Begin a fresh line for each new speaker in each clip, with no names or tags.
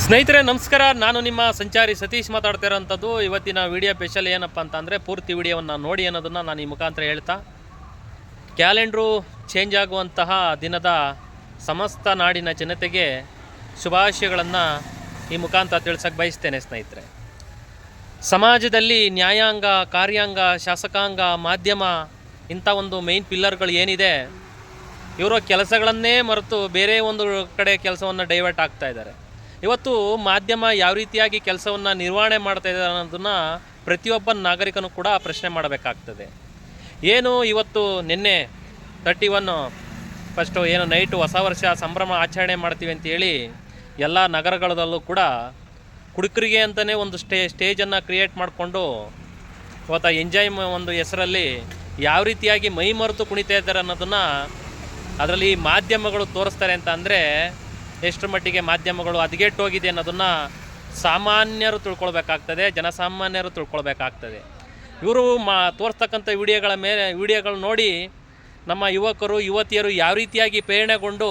ಸ್ನೇಹಿತರೆ ನಮಸ್ಕಾರ, ನಾನು ನಿಮ್ಮ ಸಂಚಾರಿ ಸತೀಶ್ ಮಾತಾಡ್ತಾ ಇರೋಂಥದ್ದು. ಇವತ್ತಿನ ವಿಡಿಯೋ ಸ್ಪೆಷಲ್ ಏನಪ್ಪ ಅಂತಂದರೆ, ಪೂರ್ತಿ ವಿಡಿಯೋವನ್ನು ನೋಡಿ ಅನ್ನೋದನ್ನು ನಾನು ಈ ಮುಖಾಂತರ ಹೇಳ್ತಾ, ಕ್ಯಾಲೆಂಡ್ರು ಚೇಂಜ್ ಆಗುವಂತಹ ದಿನದ ಸಮಸ್ತ ನಾಡಿನ ಜನತೆಗೆ ಶುಭಾಶಯಗಳನ್ನು ಈ ಮುಖಾಂತರ ತಿಳಿಸೋಕೆ ಬಯಸ್ತೇನೆ. ಸ್ನೇಹಿತರೆ, ಸಮಾಜದಲ್ಲಿ ನ್ಯಾಯಾಂಗ, ಕಾರ್ಯಾಂಗ, ಶಾಸಕಾಂಗ, ಮಾಧ್ಯಮ ಇಂಥ ಒಂದು ಮೇಯ್ನ್ ಪಿಲ್ಲರ್ಗಳು ಏನಿದೆ, ಇವರು ಕೆಲಸಗಳನ್ನೇ ಮರೆತು ಬೇರೆ ಒಂದು ಕಡೆ ಕೆಲಸವನ್ನು ಡೈವರ್ಟ್ ಆಗ್ತಾ ಇದ್ದಾರೆ. ಇವತ್ತು ಮಾಧ್ಯಮ ಯಾವ ರೀತಿಯಾಗಿ ಕೆಲಸವನ್ನು ನಿರ್ವಹಣೆ ಮಾಡ್ತಾ ಇದ್ದಾರೆ ಅನ್ನೋದನ್ನು ಪ್ರತಿಯೊಬ್ಬ ನಾಗರಿಕನೂ ಕೂಡ ಪ್ರಶ್ನೆ ಮಾಡಬೇಕಾಗ್ತದೆ. ಏನು ಇವತ್ತು ನಿನ್ನೆ 31 ಫಸ್ಟು ಏನು ನೈಟು ಹೊಸ ವರ್ಷ ಸಂಭ್ರಮ ಆಚರಣೆ ಮಾಡ್ತೀವಿ ಅಂತೇಳಿ ಎಲ್ಲ ನಗರಗಳಲ್ಲೂ ಕೂಡ ಕುಡುಕರಿಗೆ ಅಂತಲೇ ಒಂದು ಸ್ಟೇಜನ್ನು ಕ್ರಿಯೇಟ್ ಮಾಡಿಕೊಂಡು ಇವತ್ತು ಎಂಜಾಯ್ ಒಂದು ಹೆಸರಲ್ಲಿ ಯಾವ ರೀತಿಯಾಗಿ ಮೈ ಮರೆತು ಕುಣಿತಾ ಇದ್ದಾರೆ ಅನ್ನೋದನ್ನು ಅದರಲ್ಲಿ ಮಾಧ್ಯಮಗಳು ತೋರಿಸ್ತಾರೆ. ಅಂತ ಅಂದರೆ ಎಷ್ಟು ಮಟ್ಟಿಗೆ ಮಾಧ್ಯಮಗಳು ಹದಗೆಟ್ಟೋಗಿದೆ ಅನ್ನೋದನ್ನು ಸಾಮಾನ್ಯರು ತಿಳ್ಕೊಳ್ಬೇಕಾಗ್ತದೆ, ಜನಸಾಮಾನ್ಯರು ತಿಳ್ಕೊಳ್ಬೇಕಾಗ್ತದೆ. ಇವರು ತೋರಿಸ್ತಕ್ಕಂಥ ವಿಡಿಯೋಗಳು ನೋಡಿ ನಮ್ಮ ಯುವಕರು ಯುವತಿಯರು ಯಾವ ರೀತಿಯಾಗಿ ಪ್ರೇರಣೆಗೊಂಡು,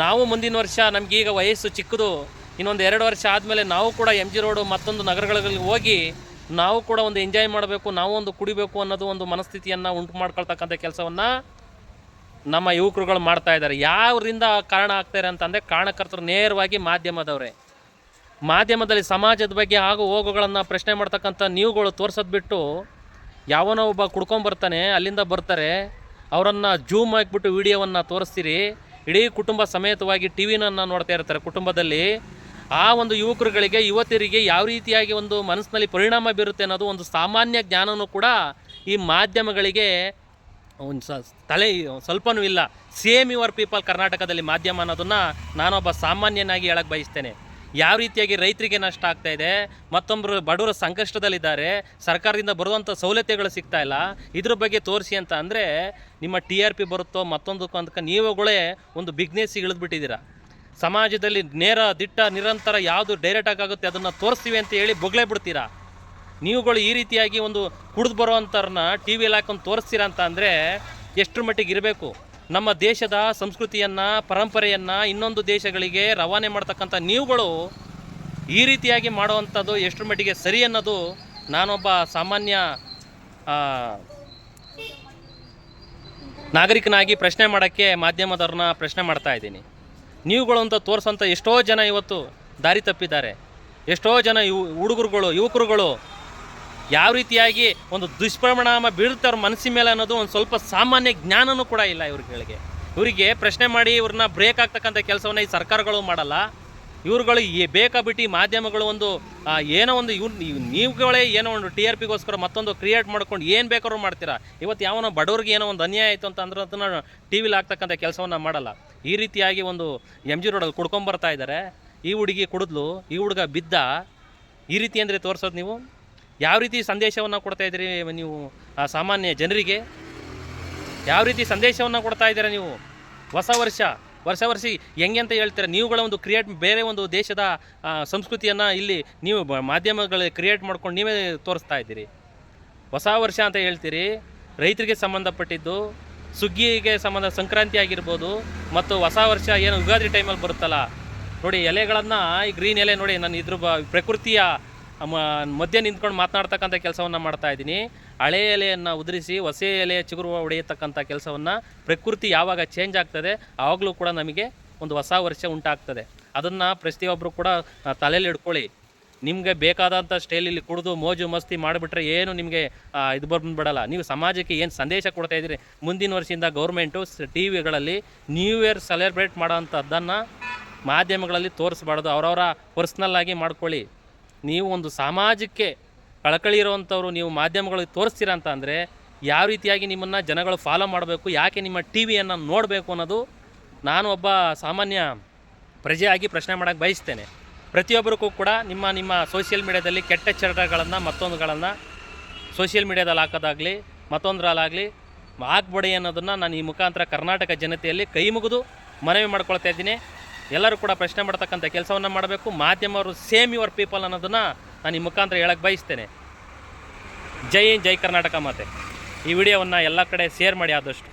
ನಾವು ಮುಂದಿನ ವರ್ಷ ನಮಗೀಗ ವಯಸ್ಸು ಚಿಕ್ಕದು, ಇನ್ನೊಂದು 2 ವರ್ಷ ಆದಮೇಲೆ ನಾವು ಕೂಡ MG ರೋಡು ಮತ್ತೊಂದು ನಗರಗಳಲ್ಲಿ ಹೋಗಿ ನಾವು ಕೂಡ ಒಂದು ಎಂಜಾಯ್ ಮಾಡಬೇಕು, ನಾವು ಒಂದು ಕುಡಿಬೇಕು ಅನ್ನೋದು ಒಂದು ಮನಸ್ಥಿತಿಯನ್ನು ಉಂಟು ಮಾಡ್ಕೊಳ್ತಕ್ಕಂಥ ಕೆಲಸವನ್ನು ನಮ್ಮ ಯುವಕರುಗಳು ಮಾಡ್ತಾ ಇದ್ದಾರೆ. ಯಾವರಿಂದ ಕಾರಣ ಆಗ್ತಾರೆ ಅಂತಂದರೆ, ಕಾರಣಕರ್ತರು ನೇರವಾಗಿ ಮಾಧ್ಯಮದವರೇ. ಮಾಧ್ಯಮದಲ್ಲಿ ಸಮಾಜದ ಬಗ್ಗೆ ಆಗು ಹೋಗುಗಳನ್ನು ಪ್ರಶ್ನೆ ಮಾಡ್ತಕ್ಕಂಥ ನೀವುಗಳು ತೋರಿಸೋದು ಬಿಟ್ಟು, ಯಾವನೋ ಒಬ್ಬ ಕುಡ್ಕೊಂಬರ್ತಾನೆ ಅಲ್ಲಿಂದ ಬರ್ತಾರೆ, ಅವರನ್ನು ಜೂಮ್ ಹಾಕಿಬಿಟ್ಟು ವಿಡಿಯೋವನ್ನು ತೋರಿಸ್ತೀರಿ, ಇಡೀ ಕುಟುಂಬ ಸಮೇತವಾಗಿ TVನನ್ನು ನೋಡ್ತಾ ಇರ್ತಾರೆ. ಕುಟುಂಬದಲ್ಲಿ ಆ ಒಂದು ಯುವಕರುಗಳಿಗೆ ಯುವತಿಯರಿಗೆ ಯಾವ ರೀತಿಯಾಗಿ ಒಂದು ಮನಸ್ಸಿನಲ್ಲಿ ಪರಿಣಾಮ ಬೀರುತ್ತೆ ಅನ್ನೋದು ಒಂದು ಸಾಮಾನ್ಯ ಜ್ಞಾನವೂ ಕೂಡ ಈ ಮಾಧ್ಯಮಗಳಿಗೆ ಒಂದು ತಲೆ ಸ್ವಲ್ಪನೂ ಇಲ್ಲ. ಸೇಮ್ ಯುವರ್ ಪೀಪಲ್ ಕರ್ನಾಟಕದಲ್ಲಿ ಮಾಧ್ಯಮ ಅನ್ನೋದನ್ನು ನಾನೊಬ್ಬ ಸಾಮಾನ್ಯನಾಗಿ ಹೇಳಕ್ಕೆ ಬಯಸ್ತೇನೆ. ಯಾವ ರೀತಿಯಾಗಿ ರೈತರಿಗೆ ನಷ್ಟ ಆಗ್ತಾಯಿದೆ, ಮತ್ತೊಬ್ಬರು ಬಡವರು ಸಂಕಷ್ಟದಲ್ಲಿದ್ದಾರೆ, ಸರ್ಕಾರದಿಂದ ಬರುವಂಥ ಸೌಲಭ್ಯಗಳು ಸಿಗ್ತಾ ಇಲ್ಲ, ಇದ್ರ ಬಗ್ಗೆ ತೋರಿಸಿ ಅಂತ ಅಂದರೆ ನಿಮ್ಮ TRP ಬರುತ್ತೋ ಮತ್ತೊಂದಕ್ಕೂ ಅಂತ ನೀವುಗಳೇ ಒಂದು ಬಿಗ್ನೆಸ್ಸಿಗೆ ಇಳಿದ್ಬಿಟ್ಟಿದ್ದೀರಾ. ಸಮಾಜದಲ್ಲಿ ನೇರ ದಿಟ್ಟ ನಿರಂತರ ಯಾವುದು ಡೈರೆಕ್ಟಾಗಿ ಆಗುತ್ತೆ ಅದನ್ನು ತೋರಿಸ್ತೀವಿ ಅಂತ ಹೇಳಿ ಬೊಗಳೆ ಬಿಡ್ತೀರಾ. ನೀವುಗಳು ಈ ರೀತಿಯಾಗಿ ಒಂದು ಕುಡಿದು ಬರೋವಂಥವ್ರನ್ನ TVಯಲ್ಲಿ ಹಾಕೊಂಡು ತೋರಿಸ್ತೀರಾ ಅಂತ ಅಂದರೆ ಎಷ್ಟರ ಮಟ್ಟಿಗೆ ಇರಬೇಕು. ನಮ್ಮ ದೇಶದ ಸಂಸ್ಕೃತಿಯನ್ನು ಪರಂಪರೆಯನ್ನು ಇನ್ನೊಂದು ದೇಶಗಳಿಗೆ ರವಾನೆ ಮಾಡ್ತಕ್ಕಂಥ ನೀವುಗಳು ಈ ರೀತಿಯಾಗಿ ಮಾಡುವಂಥದ್ದು ಎಷ್ಟರ ಮಟ್ಟಿಗೆ ಸರಿ ಅನ್ನೋದು ನಾನೊಬ್ಬ ಸಾಮಾನ್ಯ ನಾಗರಿಕನಾಗಿ ಪ್ರಶ್ನೆ ಮಾಡೋಕ್ಕೆ ಮಾಧ್ಯಮದವ್ರನ್ನ ಪ್ರಶ್ನೆ ಮಾಡ್ತಾ ಇದ್ದೀನಿ. ನೀವುಗಳು ಅಂತ ತೋರಿಸೋಂಥ ಎಷ್ಟೋ ಜನ ಇವತ್ತು ದಾರಿ ತಪ್ಪಿದ್ದಾರೆ. ಎಷ್ಟೋ ಜನ ಯುವಕರುಗಳು ಯಾವ ರೀತಿಯಾಗಿ ಒಂದು ದುಷ್ಪರಿಣಾಮ ಬೀಳ್ತಾರೆ ಮನಸ್ಸಿನ ಮೇಲೆ ಅನ್ನೋದು ಒಂದು ಸ್ವಲ್ಪ ಸಾಮಾನ್ಯ ಜ್ಞಾನವೂ ಕೂಡ ಇಲ್ಲ ಇವರಿಗೆ ಪ್ರಶ್ನೆ ಮಾಡಿ ಇವ್ರನ್ನ ಬ್ರೇಕ್ ಆಗ್ತಕ್ಕಂಥ ಕೆಲಸವನ್ನು ಈ ಸರ್ಕಾರಗಳು ಮಾಡಲ್ಲ. ಇವ್ರುಗಳು ಬೇಕಾಬಿಟ್ಟು ಮಾಧ್ಯಮಗಳು ಒಂದು ಏನೋ ಒಂದು ನೀವುಗಳೇ ಏನೋ ಒಂದು TRPಗೋಸ್ಕರ ಮತ್ತೊಂದು ಕ್ರಿಯೇಟ್ ಮಾಡ್ಕೊಂಡು ಏನು ಬೇಕಾದ್ರೂ ಮಾಡ್ತೀರಾ. ಇವತ್ತು ಯಾವನೋ ಬಡವ್ರಿಗೆ ಏನೋ ಒಂದು ಅನ್ಯಾಯ ಆಯಿತು ಅಂತ ಅಂದ್ರೆ ಅದನ್ನು TVಲಿ ಆಗ್ತಕ್ಕಂಥ ಕೆಲಸವನ್ನು ಮಾಡಲ್ಲ. ಈ ರೀತಿಯಾಗಿ ಒಂದು MG ರೋಡಲ್ಲಿ ಕುಡ್ಕೊಂಬರ್ತಾ ಇದ್ದಾರೆ, ಈ ಹುಡುಗಿ ಕುಡಿದ್ಲು, ಈ ಹುಡುಗ ಬಿದ್ದ, ಈ ರೀತಿ ಅಂದರೆ ತೋರಿಸೋದು ನೀವು ಯಾವ ರೀತಿ ಸಂದೇಶವನ್ನು ಕೊಡ್ತಾ ಇದ್ದೀರಿ? ನೀವು ಸಾಮಾನ್ಯ ಜನರಿಗೆ ಯಾವ ರೀತಿ ಸಂದೇಶವನ್ನು ಕೊಡ್ತಾ ಇದ್ದೀರಾ? ನೀವು ಹೊಸ ವರ್ಷ ಹೆಂಗೆ ಅಂತ ಹೇಳ್ತೀರಾ? ನೀವುಗಳ ಒಂದು ಬೇರೆ ಒಂದು ದೇಶದ ಸಂಸ್ಕೃತಿಯನ್ನು ಇಲ್ಲಿ ನೀವು ಮಾಧ್ಯಮಗಳಲ್ಲಿ ಕ್ರಿಯೇಟ್ ಮಾಡ್ಕೊಂಡು ನೀವೇ ತೋರಿಸ್ತಾ ಇದ್ದೀರಿ. ಹೊಸ ವರ್ಷ ಅಂತ ಹೇಳ್ತೀರಿ, ರೈತರಿಗೆ ಸಂಬಂಧಪಟ್ಟಿದ್ದು, ಸುಗ್ಗಿಗೆ ಸಂಕ್ರಾಂತಿ ಆಗಿರ್ಬೋದು, ಮತ್ತು ಹೊಸ ವರ್ಷ ಏನು ಯುಗಾದಿ ಟೈಮಲ್ಲಿ ಬರುತ್ತಲ್ಲ ನೋಡಿ, ಎಲೆಗಳನ್ನು ಈ ಗ್ರೀನ್ ಎಲೆ ನೋಡಿ, ನಾನು ಪ್ರಕೃತಿಯ ಮಧ್ಯೆ ನಿಂತ್ಕೊಂಡು ಮಾತನಾಡ್ತಕ್ಕಂಥ ಕೆಲಸವನ್ನು ಮಾಡ್ತಾಯಿದ್ದೀನಿ. ಹಳೆ ಎಲೆಯನ್ನು ಉದುರಿಸಿ ಹೊಸ ಎಲೆ ಚಿಗುರು ಹೊಡೆಯತಕ್ಕಂಥ ಕೆಲಸವನ್ನು ಪ್ರಕೃತಿ ಯಾವಾಗ ಚೇಂಜ್ ಆಗ್ತದೆ ಆವಾಗಲೂ ಕೂಡ ನಮಗೆ ಒಂದು ಹೊಸ ವರ್ಷ ಉಂಟಾಗ್ತದೆ. ಅದನ್ನು ಪ್ರತಿಯೊಬ್ಬರು ಕೂಡ ತಲೆಯಲ್ಲಿ ಇಟ್ಕೊಳ್ಳಿ. ನಿಮಗೆ ಬೇಕಾದಂಥ ಸ್ಟೈಲಲ್ಲಿ ಕುಡಿದು ಮೋಜು ಮಸ್ತಿ ಮಾಡಿಬಿಟ್ರೆ ಏನು ನಿಮಗೆ ಇದು ಬಂದುಬಿಡಲ್ಲ. ನೀವು ಸಮಾಜಕ್ಕೆ ಏನು ಸಂದೇಶ ಕೊಡ್ತಾಯಿದ್ದೀರಿ? ಮುಂದಿನ ವರ್ಷದಿಂದ ಗೌರ್ಮೆಂಟು TVಗಳಲ್ಲಿ ನ್ಯೂ ಇಯರ್ ಸೆಲೆಬ್ರೇಟ್ ಮಾಡೋವಂಥದ್ದನ್ನು ಮಾಧ್ಯಮಗಳಲ್ಲಿ ತೋರಿಸ್ಬಾರ್ದು. ಅವರವರ ಪರ್ಸ್ನಲ್ಲಾಗಿ ಮಾಡ್ಕೊಳ್ಳಿ. ನೀವು ಒಂದು ಸಮಾಜಕ್ಕೆ ಕಳಕಳಿ ಇರುವಂಥವ್ರು ನೀವು ಮಾಧ್ಯಮಗಳಿಗೆ ತೋರಿಸ್ತೀರಾ ಅಂತ ಅಂದರೆ ಯಾವ ರೀತಿಯಾಗಿ ನಿಮ್ಮನ್ನು ಜನಗಳು ಫಾಲೋ ಮಾಡಬೇಕು, ಯಾಕೆ ನಿಮ್ಮ TVಯನ್ನು ನೋಡಬೇಕು ಅನ್ನೋದು ನಾನು ಒಬ್ಬ ಸಾಮಾನ್ಯ ಪ್ರಜೆಯಾಗಿ ಪ್ರಶ್ನೆ ಮಾಡೋಕ್ಕೆ ಬಯಸ್ತೇನೆ. ಪ್ರತಿಯೊಬ್ಬರಿಗೂ ಕೂಡ ನಿಮ್ಮ ಸೋಷಿಯಲ್ ಮೀಡಿಯಾದಲ್ಲಿ ಕೆಟ್ಟ ಚಟಗಳನ್ನು ಮತ್ತೊಂದುಗಳನ್ನು ಸೋಷಿಯಲ್ ಮೀಡಿಯಾದಲ್ಲಿ ಹಾಕೋದಾಗಲಿ ಮತ್ತೊಂದರಲ್ಲಾಗಲಿ ಹಾಕ್ಬೇಡಿ ಅನ್ನೋದನ್ನು ನಾನು ಈ ಮುಖಾಂತರ ಕರ್ನಾಟಕ ಜನತೆಯಲ್ಲಿ ಕೈ ಮುಗಿದು ಮನವಿ ಮಾಡ್ಕೊಳ್ತಾ ಇದ್ದೀನಿ. ಎಲ್ಲರೂ ಕೂಡ ಪ್ರಶ್ನೆ ಮಾಡ್ತಕ್ಕಂಥ ಕೆಲಸವನ್ನು ಮಾಡಬೇಕು. ಮಾಧ್ಯಮವರು ಸೇಮ್ ಯುವರ್ ಪೀಪಲ್ ಅನ್ನೋದನ್ನು ನಾನು ಈ ಮುಖಾಂತರ ಹೇಳಕ್ಕೆ ಬಯಸ್ತೇನೆ. ಜೈ ಹಿಂದ್, ಜೈ ಕರ್ನಾಟಕ ಮಾತೆ. ಈ ವಿಡಿಯೋವನ್ನು ಎಲ್ಲ ಕಡೆ ಶೇರ್ ಮಾಡಿ ಆದಷ್ಟು.